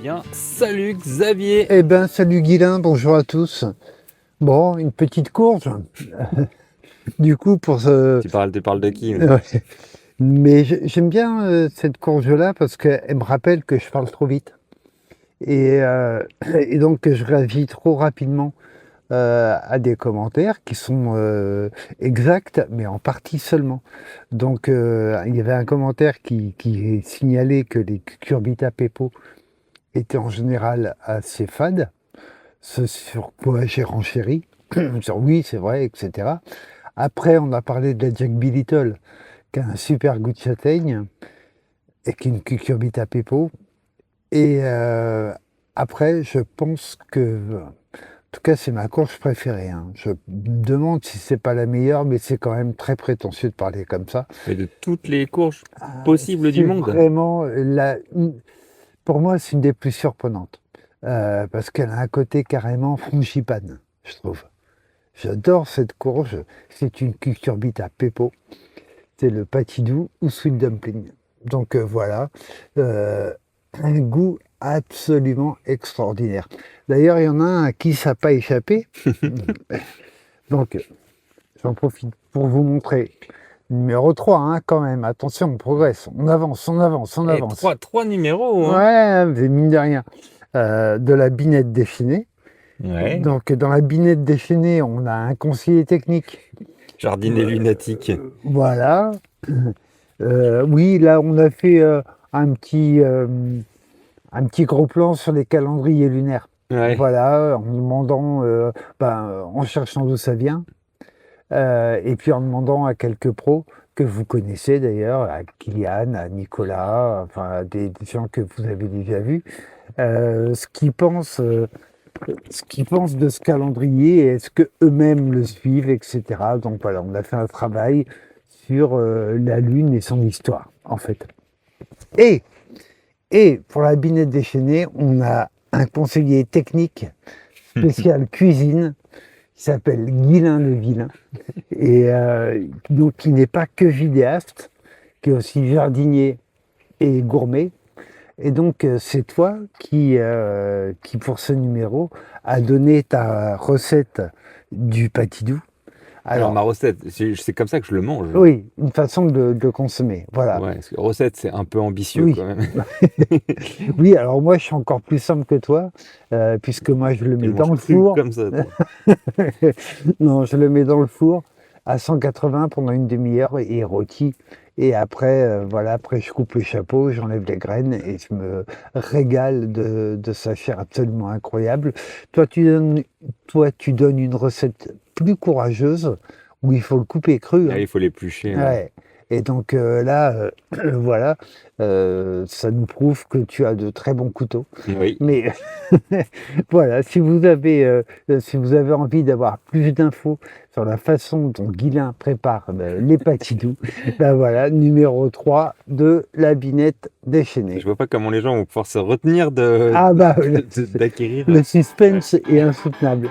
bien, salut Xavier. Eh ben, salut Guilain, bonjour à tous. Bon, une petite courge. Du coup, pour ce. Tu parles de qui? Ouais. Mais j'aime bien cette courge-là parce qu'elle me rappelle que je parle trop vite. Et donc que je réagis trop rapidement à des commentaires qui sont exacts, mais en partie seulement. Donc, il y avait un commentaire qui signalait que les cucurbita pepo étaient en général assez fades. Ce sur quoi j'ai renchéri, sur oui, c'est vrai, etc. Après, on a parlé de la Jack B. Little, qui a un super goût de châtaigne, et qui est une cucurbita pepo. Et après, je pense que, en tout cas, c'est ma courge préférée, hein. Je me demande si c'est pas la meilleure, mais c'est quand même très prétentieux de parler comme ça. Mais de toutes les courges possibles du C'est monde. vraiment pour moi, c'est une des plus surprenantes. Parce qu'elle a un côté carrément frangipane, je trouve. J'adore cette courge. C'est une cucurbita pepo. C'est le patidou ou sweet dumpling. Donc voilà, Euh, un goût absolument extraordinaire. D'ailleurs, il y en a un à qui ça n'a pas échappé. Donc j'en profite pour vous montrer. Numéro 3, hein, quand même. Attention, on progresse. On avance, on avance, on Et avance. trois numéros, hein. Ouais, mais mine de rien. De la binette déchaînée. Ouais. Donc, dans la binette déchaînée, on a un conseiller technique. Jardinier lunatique. Voilà. Oui, là, on a fait un petit gros plan sur les calendriers lunaires. Ouais. Voilà, en demandant, en cherchant d'où ça vient, et puis en demandant à quelques pros que vous connaissez d'ailleurs, à Kylian, à Nicolas, enfin des gens que vous avez déjà vus, ce qu'ils pensent. Ce qu'ils pensent de ce calendrier, est-ce qu'eux-mêmes le suivent, etc. Donc voilà, on a fait un travail sur la Lune et son histoire, en fait. Et, et pour la binette déchaînée, on a un conseiller technique spécial cuisine qui s'appelle Guilain le Vilain, et donc qui n'est pas que vidéaste, qui est aussi jardinier et gourmet. Et donc, c'est toi qui, pour ce numéro, a donné ta recette du patidou. Alors ma Alors, recette, c'est comme ça que je le mange. oui, une façon de consommer. Voilà. Ouais, parce que recette, c'est un peu ambitieux Oui. quand même. Oui, alors moi, je suis encore plus simple que toi, puisque moi, je le Tu mets le dans manges le cru four. comme ça, toi. Non, je le mets dans le four à 180 pendant une demi-heure et rôti. Et après, voilà, après je coupe le chapeau, j'enlève les graines et je me régale de sa chair absolument incroyable. Toi, tu donnes une recette plus courageuse où il faut le couper cru, Ah, hein. il faut l'éplucher. Ouais. Ouais. Et donc là, voilà, ça nous prouve que tu as de très bons couteaux. Oui. Mais voilà, si vous avez envie d'avoir plus d'infos sur la façon dont Guilain prépare les patidous, ben voilà, numéro 3 de la binette déchaînée. Je vois pas comment les gens vont pouvoir se retenir Ah bah, d'acquérir. le suspense est insoutenable.